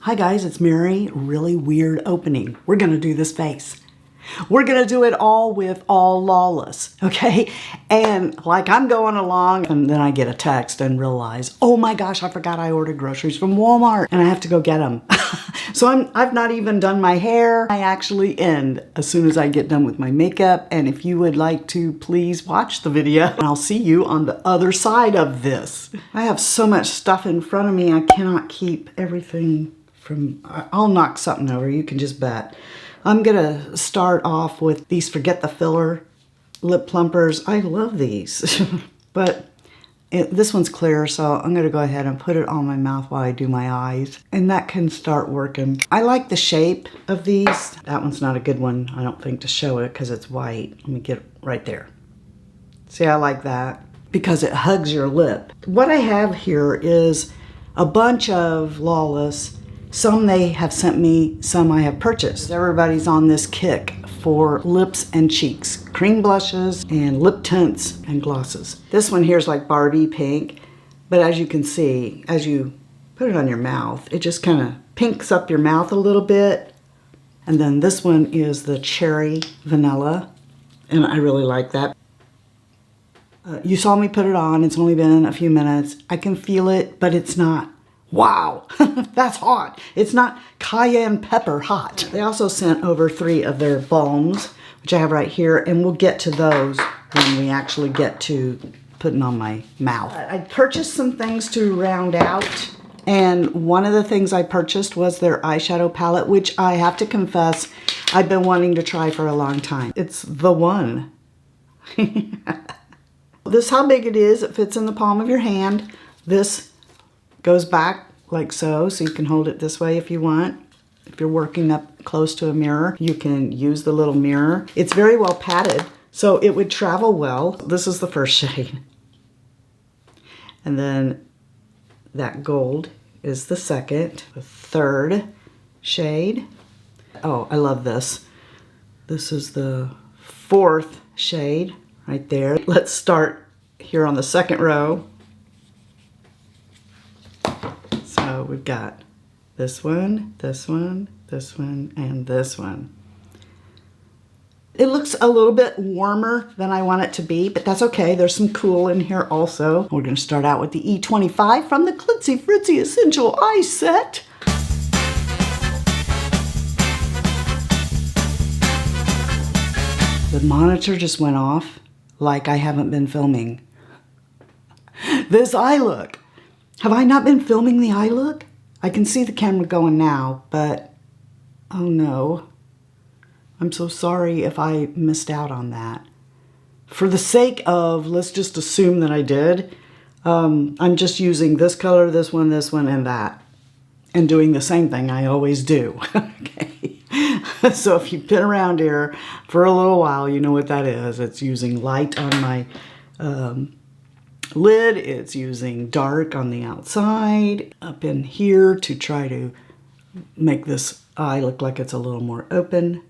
Hi guys, it's Mary. Really weird opening. We're gonna do this face. We're gonna do it all with all Lawless, okay? And like I'm going along and then I get a text and realize, oh my gosh, I forgot I ordered groceries from Walmart and I have to go get them. So I've not even done my hair. I actually end as soon as I get done with my makeup. And if you would like to, please watch the video. And I'll see you on the other side of this. I have so much stuff in front of me, I cannot keep everything from, I'll knock something over, you can just bet. I'm gonna start off with these Forget the Filler lip plumpers. I love these, but this one's clear, so I'm gonna go ahead and put it on my mouth while I do my eyes, and that can start working. I like the shape of these. That one's not a good one, I don't think, to show it because it's white. Let me get it right there. See, I like that because it hugs your lip. What I have here is a bunch of Lawless. Some they have sent me, some I have purchased. Everybody's on this kick for lips and cheeks. Cream blushes and lip tints and glosses. This one here is like Barbie pink, but as you can see, as you put it on your mouth, it just kind of pinks up your mouth a little bit. And then this one is the cherry vanilla, and I really like that. You saw me put it on, it's only been a few minutes. I can feel it, but it's not, wow, that's hot. It's not cayenne pepper hot. They also sent over 3 of their balms, which I have right here, and we'll get to those when we actually get to putting on my mouth. I purchased some things to round out, and one of the things I purchased was their eyeshadow palette, which I have to confess, I've been wanting to try for a long time. It's the one. This is how big it is. It fits in the palm of your hand. This goes back like so, so you can hold it this way if you want. If you're working up close to a mirror, you can use the little mirror. It's very well padded, so it would travel well. This is the first shade. And then that gold is the second. The third shade. Oh, I love this. This is the 4th shade right there. Let's start here on the second row. So we've got this one, this one, this one, and this one. It looks a little bit warmer than I want it to be, but that's okay. There's some cool in here also. We're gonna start out with the E25 from the Glitzy Fritzy Essential Eye Set. The monitor just went off like I haven't been filming. This eye look. Have I not been filming the eye look? I can see the camera going now, but oh no. I'm so sorry if I missed out on that. For the sake of, let's just assume that I did, I'm just using this color, this one, and that. And doing the same thing I always do. Okay. So if you've been around here for a little while, you know what that is. It's using light on my lid. It's using dark on the outside, up in here to try to make this eye look like it's a little more open.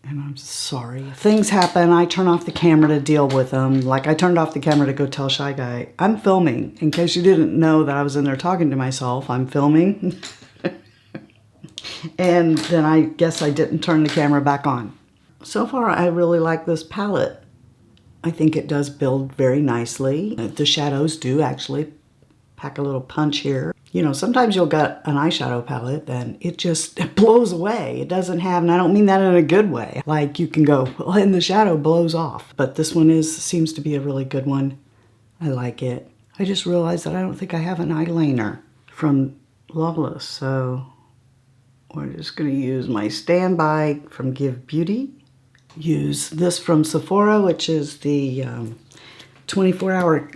And I'm sorry. Things happen. I turn off the camera to deal with them. Like I turned off the camera to go tell Shy Guy, I'm filming. In case you didn't know that I was in there talking to myself, I'm filming. And then I guess I didn't turn the camera back on. So far, I really like this palette. I think it does build very nicely. The shadows do actually pack a little punch here. You know, sometimes you'll get an eyeshadow palette and it blows away. It doesn't have, and I don't mean that in a good way. Like you can go, well, and the shadow blows off. But this one seems to be a really good one. I like it. I just realized that I don't think I have an eyeliner from Lawless. So we're just gonna use my standby from Give Beauty. Use this from Sephora, which is the 24-hour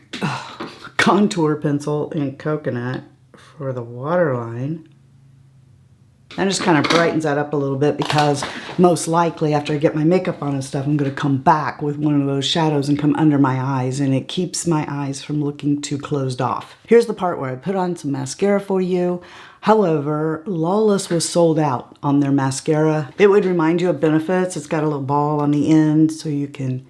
contour pencil in coconut for the waterline. That just kind of brightens that up a little bit because most likely after I get my makeup on and stuff, I'm going to come back with one of those shadows and come under my eyes, and it keeps my eyes from looking too closed off. Here's the part where I put on some mascara for you. However, Lawless was sold out on their mascara. It would remind you of Benefits. It's got a little ball on the end so you can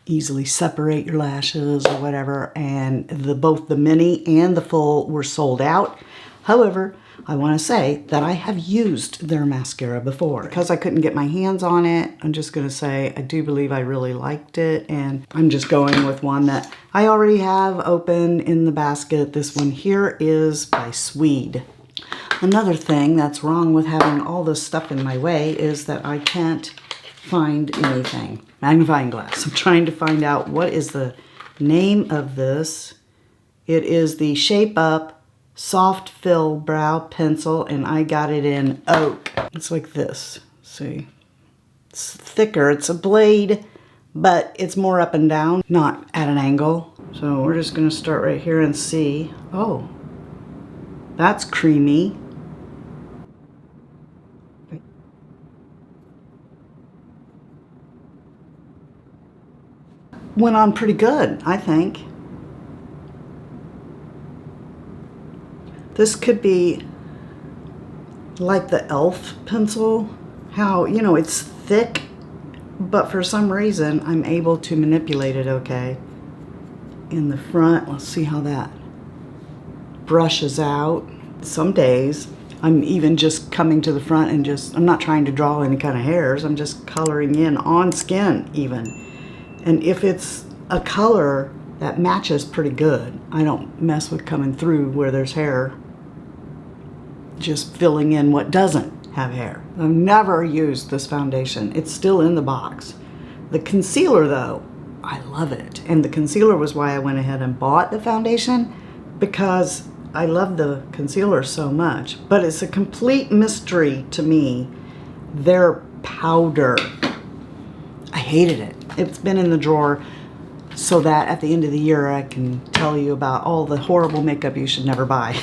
easily separate your lashes or whatever. And both the mini and the full were sold out. However, I want to say that I have used their mascara before. Because I couldn't get my hands on it, I'm just going to say I do believe I really liked it. And I'm just going with one that I already have open in the basket. This one here is by Swede. Another thing that's wrong with having all this stuff in my way is that I can't find anything. Magnifying glass. I'm trying to find out what is the name of this. It is the Shape Up Soft Fill Brow Pencil, and I got it in oak. It's like this. See? It's thicker. It's a blade, but it's more up and down, not at an angle. So we're just going to start right here and see. Oh, that's creamy. Went on pretty good, I think. This could be like the e.l.f. pencil. How, you know, it's thick, but for some reason I'm able to manipulate it okay. In the front, let's see how that brushes out. Some days I'm even just coming to the front and I'm not trying to draw any kind of hairs. I'm just coloring in on skin even. And if it's a color that matches pretty good, I don't mess with coming through where there's hair. Just filling in what doesn't have hair. I've never used this foundation. It's still in the box. The concealer though, I love it. And the concealer was why I went ahead and bought the foundation, because I love the concealer so much. But it's a complete mystery to me, their powder. I hated it. It's been in the drawer so that at the end of the year I can tell you about all the horrible makeup you should never buy.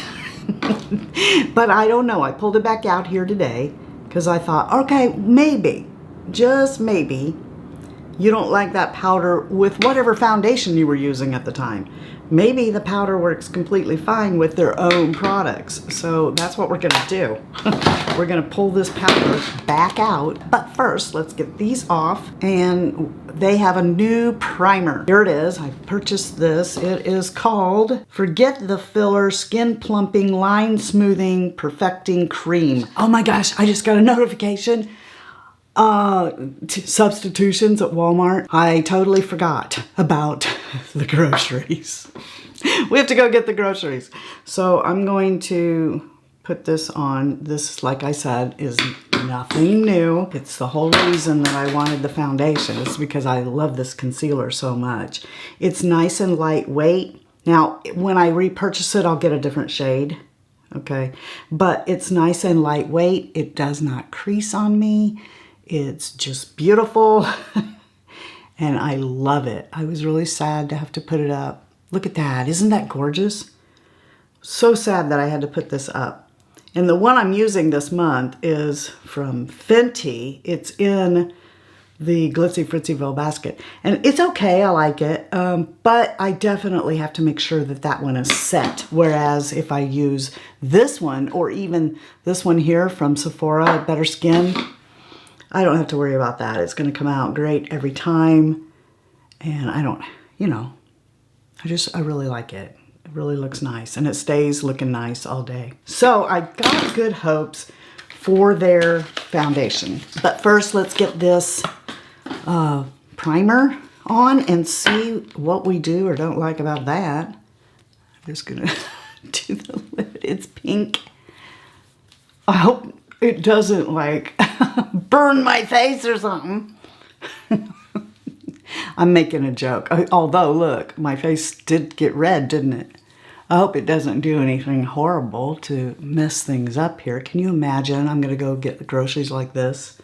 But I don't know. I pulled it back out here today because I thought, okay, maybe, just maybe, you don't like that powder with whatever foundation you were using at the time. Maybe the powder works completely fine with their own products. So that's what we're going to do. We're going to pull this powder back out. But first, let's get these off. And they have a new primer. Here it is. I purchased this. It is called Forget the Filler Skin Plumping Line Smoothing Perfecting Cream. Oh my gosh, I just got a notification. Substitutions at Walmart. I totally forgot about the groceries. We have to go get the groceries. So I'm going to put this on. This, like I said, is nothing new. It's the whole reason that I wanted the foundation. It's because I love this concealer so much. It's nice and lightweight. Now, when I repurchase it, I'll get a different shade. Okay, but it's nice and lightweight. It does not crease on me. It's just beautiful. And I love it. I was really sad to have to put it up. Look at that. Isn't that gorgeous? So sad that I had to put this up. And the one I'm using this month is from Fenty. It's in the Glitzy Fritzy basket. And it's okay. I like it. But I definitely have to make sure that that one is set. Whereas if I use this one, or even this one here from Sephora, Better Skin, I don't have to worry about that. It's going to come out great every time. And I don't, you know, I really like it. It really looks nice. And it stays looking nice all day. So I got good hopes for their foundation. But first, let's get this primer on and see what we do or don't like about that. I'm just going to do the lid. It's pink. I hope it doesn't like burn my face or something. I'm making a joke. Although, look, my face did get red, didn't it? I hope it doesn't do anything horrible to mess things up here. Can you imagine? I'm going to go get the groceries like this.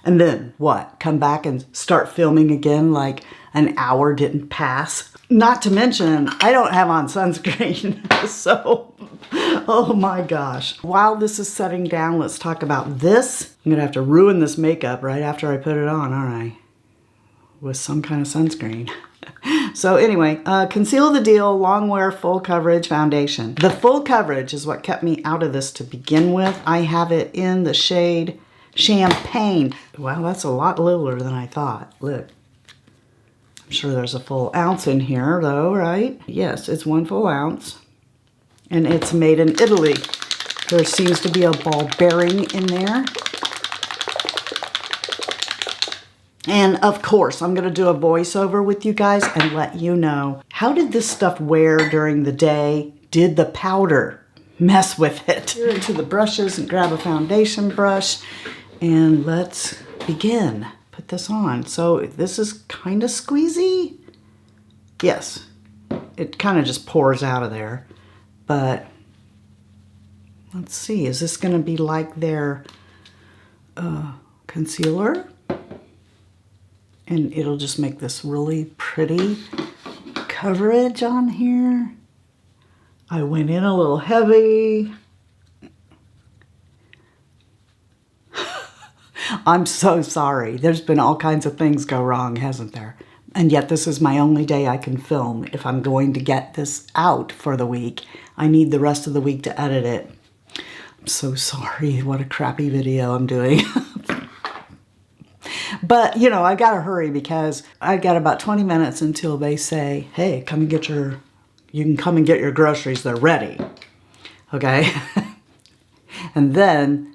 And then what? Come back and start filming again like an hour didn't pass? Not to mention, I don't have on sunscreen. So, oh my gosh. While this is setting down, let's talk about this. I'm going to have to ruin this makeup right after I put it on, aren't I? With some kind of sunscreen. So anyway, Conceal the Deal Long Wear Full Coverage Foundation. The full coverage is what kept me out of this to begin with. I have it in the shade Champagne. Wow, that's a lot littler than I thought. Look. I'm sure there's a full ounce in here though, right? Yes, it's 1 full ounce. And it's made in Italy. There seems to be a ball bearing in there. And of course, I'm gonna do a voiceover with you guys and let you know, how did this stuff wear during the day? Did the powder mess with it? Here into the brushes and grab a foundation brush and let's begin. Put this on. So this is kind of squeezy. Yes, it kind of just pours out of there. But let's see, is this gonna be like their concealer? And it'll just make this really pretty coverage on here. I went in a little heavy. I'm so sorry. There's been all kinds of things go wrong, hasn't there? And yet this is my only day I can film. If I'm going to get this out for the week, I need the rest of the week to edit it. I'm so sorry. What a crappy video I'm doing. But, you know, I gotta hurry because I got about 20 minutes until they say, hey, come and get your, you can come and get your groceries. They're ready. Okay? And then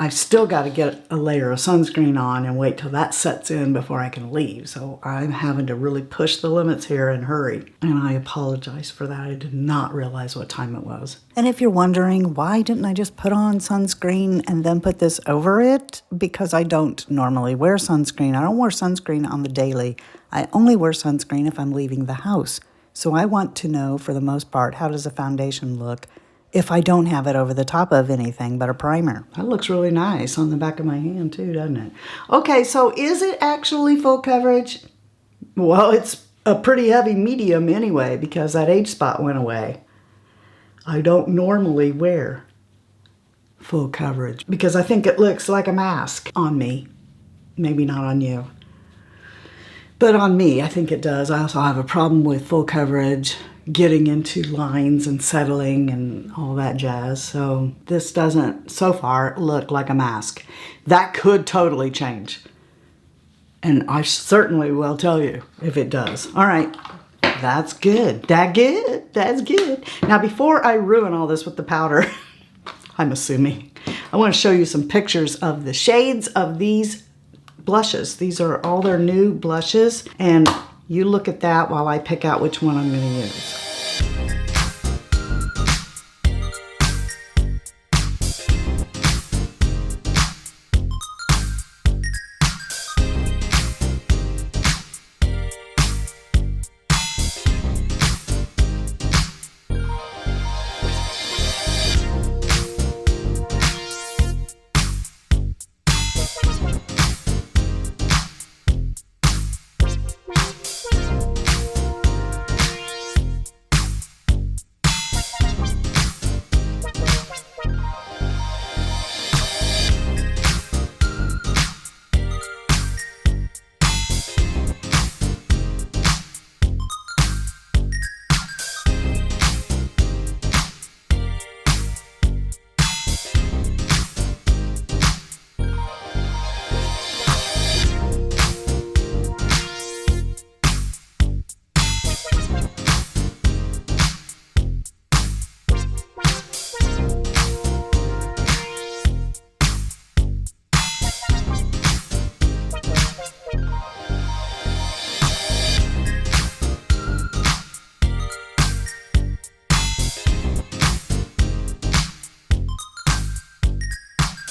I've still got to get a layer of sunscreen on and wait till that sets in before I can leave. So I'm having to really push the limits here and hurry. And I apologize for that. I did not realize what time it was. And if you're wondering, why didn't I just put on sunscreen and then put this over it? Because I don't normally wear sunscreen. I don't wear sunscreen on the daily. I only wear sunscreen if I'm leaving the house. So I want to know, for the most part, how does a foundation look if I don't have it over the top of anything but a primer. That looks really nice on the back of my hand too, doesn't it? Okay, so is it actually full coverage? Well, it's a pretty heavy medium anyway because that age spot went away. I don't normally wear full coverage because I think it looks like a mask on me. Maybe not on you. But on me, I think it does. I also have a problem with full coverage, getting into lines and settling and all that jazz. So this doesn't, so far, look like a mask. That could totally change. And I certainly will tell you if it does. All right, that's good. That good? That's good. Now, before I ruin all this with the powder, I'm assuming, I want to show you some pictures of the shades of these blushes. These are all their new blushes, and you look at that while I pick out which one I'm going to use.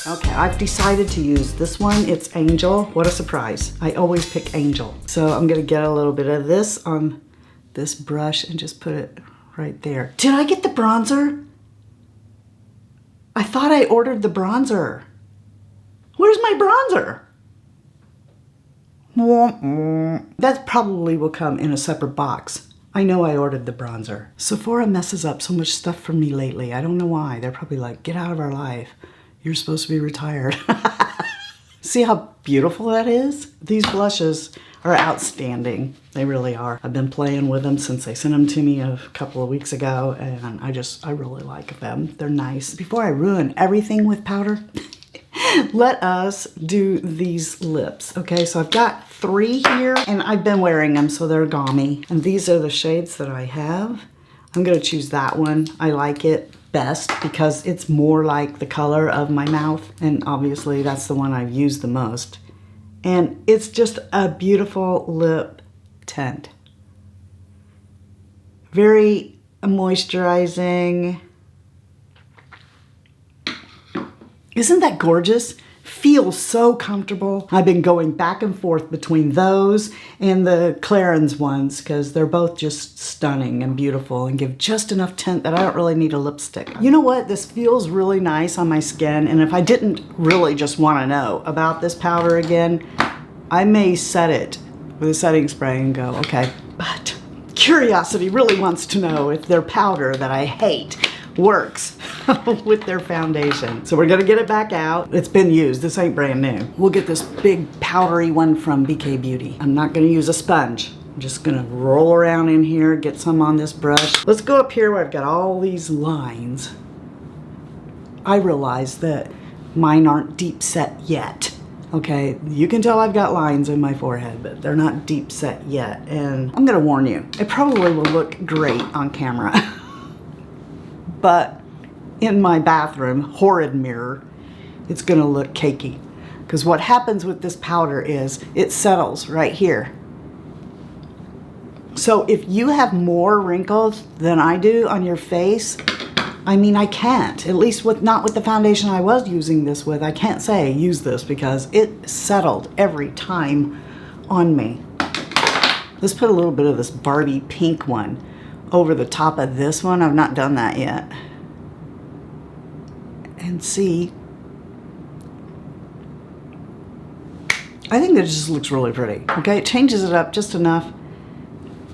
Okay, I've decided to use this one. It's Angel. What a surprise. I always pick Angel. So I'm gonna get a little bit of this on this brush and just put it right there. Did I get the bronzer? I thought I ordered the bronzer. Where's my bronzer? That probably will come in a separate box. I know I ordered the bronzer. Sephora messes up so much stuff for me lately. I don't know why. They're probably like, get out of our life. You're supposed to be retired. See how beautiful that is? These blushes are outstanding. They really are. I've been playing with them since they sent them to me a couple of weeks ago, and I really like them. They're nice. Before I ruin everything with powder, let us do these lips. Okay, so I've got 3 here, and I've been wearing them, so they're gaumy. And these are the shades that I have. I'm gonna choose that one. I like it best because it's more like the color of my mouth, and obviously that's the one I've used the most. And it's just a beautiful lip tint. Very moisturizing. Isn't that gorgeous? Feels so comfortable. I've been going back and forth between those and the Clarins ones because they're both just stunning and beautiful and give just enough tint that I don't really need a lipstick. You know what? This feels really nice on my skin, and if I didn't really just want to know about this powder again, I may set it with a setting spray and go, okay. But curiosity really wants to know if their powder that I hate works with their foundation. So we're gonna get it back out. It's been used, this ain't brand new. We'll get this big powdery one from BK Beauty. I'm not gonna use a sponge. I'm just gonna roll around in here, get some on this brush. Let's go up here where I've got all these lines. I realize that mine aren't deep set yet. Okay, you can tell I've got lines in my forehead, but they're not deep set yet. And I'm gonna warn you, it probably will look great on camera. But in my bathroom, horrid mirror, it's gonna look cakey. Because what happens with this powder is it settles right here. So if you have more wrinkles than I do on your face, I mean, I can't, at least not with the foundation I was using this with. I can't say use this because it settled every time on me. Let's put a little bit of this Barbie pink one over the top of this one. I've not done that yet. And see, I think that just looks really pretty. Okay, it changes it up just enough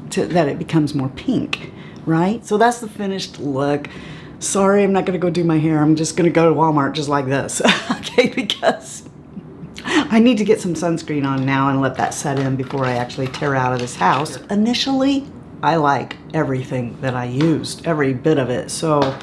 that it becomes more pink, right? So that's the finished look. Sorry, I'm not gonna go do my hair. I'm just gonna go to Walmart just like this, okay? Because I need to get some sunscreen on now and let that set in before I actually tear out of this house. Initially, I like everything that I used, every bit of it. So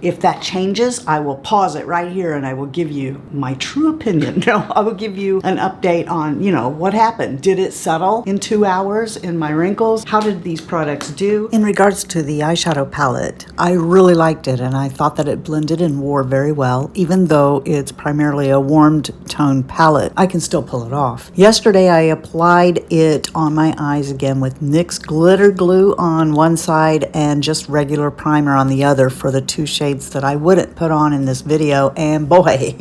if that changes, I will pause it right here and I will give you my true opinion. No, I will give you an update on, you know, what happened. Did it settle in 2 hours in my wrinkles? How did these products do? In regards to the eyeshadow palette, I really liked it and I thought that it blended and wore very well. Even though it's primarily a warmed tone palette, I can still pull it off. Yesterday, I applied it on my eyes again with NYX glitter glue on one side and just regular primer on the other for the 2 shades that I wouldn't put on in this video, and boy,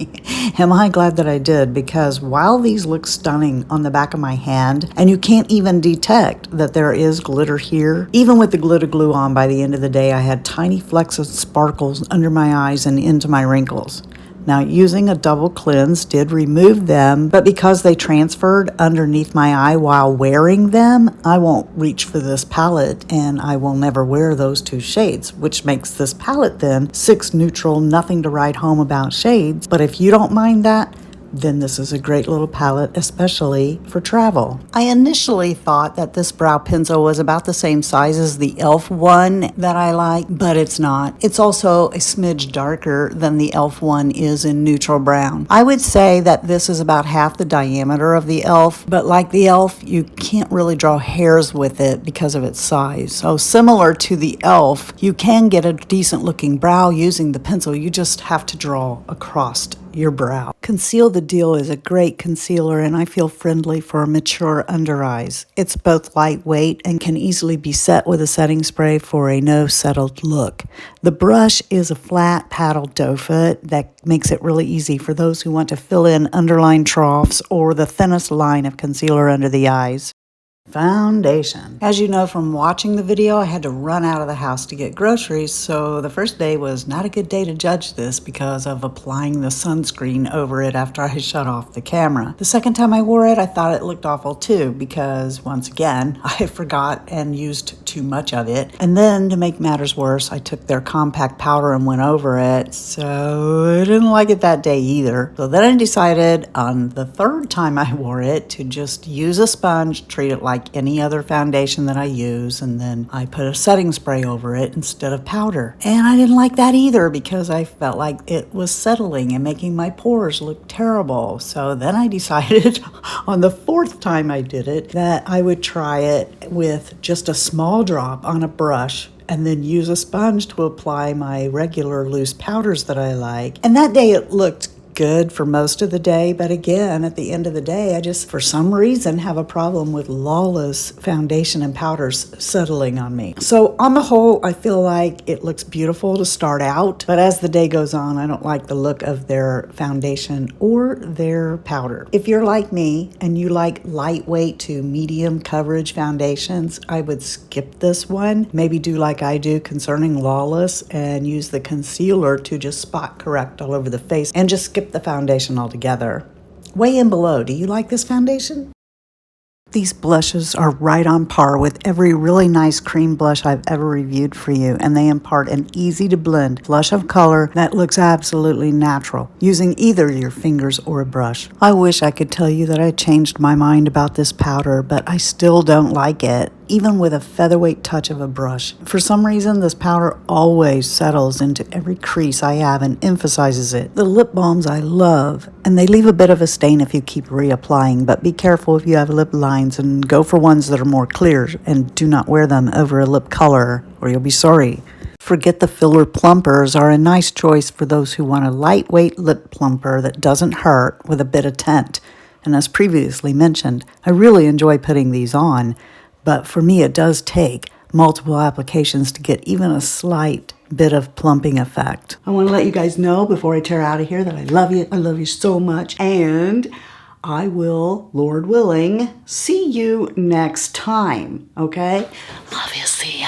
am I glad that I did, because while these look stunning on the back of my hand, and you can't even detect that there is glitter here, even with the glitter glue on, by the end of the day, I had tiny flecks of sparkles under my eyes and into my wrinkles. Now, using a double cleanse did remove them, but because they transferred underneath my eye while wearing them, I won't reach for this palette and I will never wear those 2 shades, which makes this palette then 6 neutral, nothing to write home about shades. But if you don't mind that, then this is a great little palette, especially for travel. I initially thought that this brow pencil was about the same size as the e.l.f. one that I like, but it's not. It's also a smidge darker than the e.l.f. one is in neutral brown. I would say that this is about half the diameter of the e.l.f., but like the e.l.f., you can't really draw hairs with it because of its size. So similar to the e.l.f., you can get a decent looking brow using the pencil. You just have to draw across your brow. Conceal the Deal is a great concealer and I feel friendly for mature under eyes. It's both lightweight and can easily be set with a setting spray for a no settled look. The brush is a flat paddle doe foot that makes it really easy for those who want to fill in underline troughs or the thinnest line of concealer under the eyes. Foundation. As you know from watching the video, I had to run out of the house to get groceries, so the first day was not a good day to judge this because of applying the sunscreen over it after I shut off the camera. The second time I wore it, I thought it looked awful too because, once again, I forgot and used too much of it. And then, to make matters worse, I took their compact powder and went over it, so I didn't like it that day either. So then I decided on the third time I wore it to just use a sponge, treat it like like any other foundation that I use, and then I put a setting spray over it instead of powder. And I didn't like that either because I felt like it was settling and making my pores look terrible. So then I decided on the 4th time I did it that I would try it with just a small drop on a brush and then use a sponge to apply my regular loose powders that I like. And that day it looked good for most of the day, but again, at the end of the day, I just, for some reason, have a problem with Lawless foundation and powders settling on me. So on the whole, I feel like it looks beautiful to start out, but as the day goes on, I don't like the look of their foundation or their powder. If you're like me and you like lightweight to medium coverage foundations, I would skip this one. Maybe do like I do concerning Lawless and use the concealer to just spot correct all over the face and just skip the foundation altogether. Weigh in below. Do you like this foundation? These blushes are right on par with every really nice cream blush I've ever reviewed for you, and they impart an easy to blend flush of color that looks absolutely natural, using either your fingers or a brush. I wish I could tell you that I changed my mind about this powder, but I still don't like it, even with a featherweight touch of a brush. For some reason, this powder always settles into every crease I have and emphasizes it. The lip balms I love, and they leave a bit of a stain if you keep reapplying, but be careful if you have lip lines and go for ones that are more clear and do not wear them over a lip color or you'll be sorry. Forget the filler plumpers are a nice choice for those who want a lightweight lip plumper that doesn't hurt with a bit of tint. And as previously mentioned, I really enjoy putting these on, but for me it does take multiple applications to get even a slight bit of plumping effect. I want to let you guys know before I tear out of here that I love you. I love you so much, and I will, Lord willing, see you next time, okay? Love you, see ya.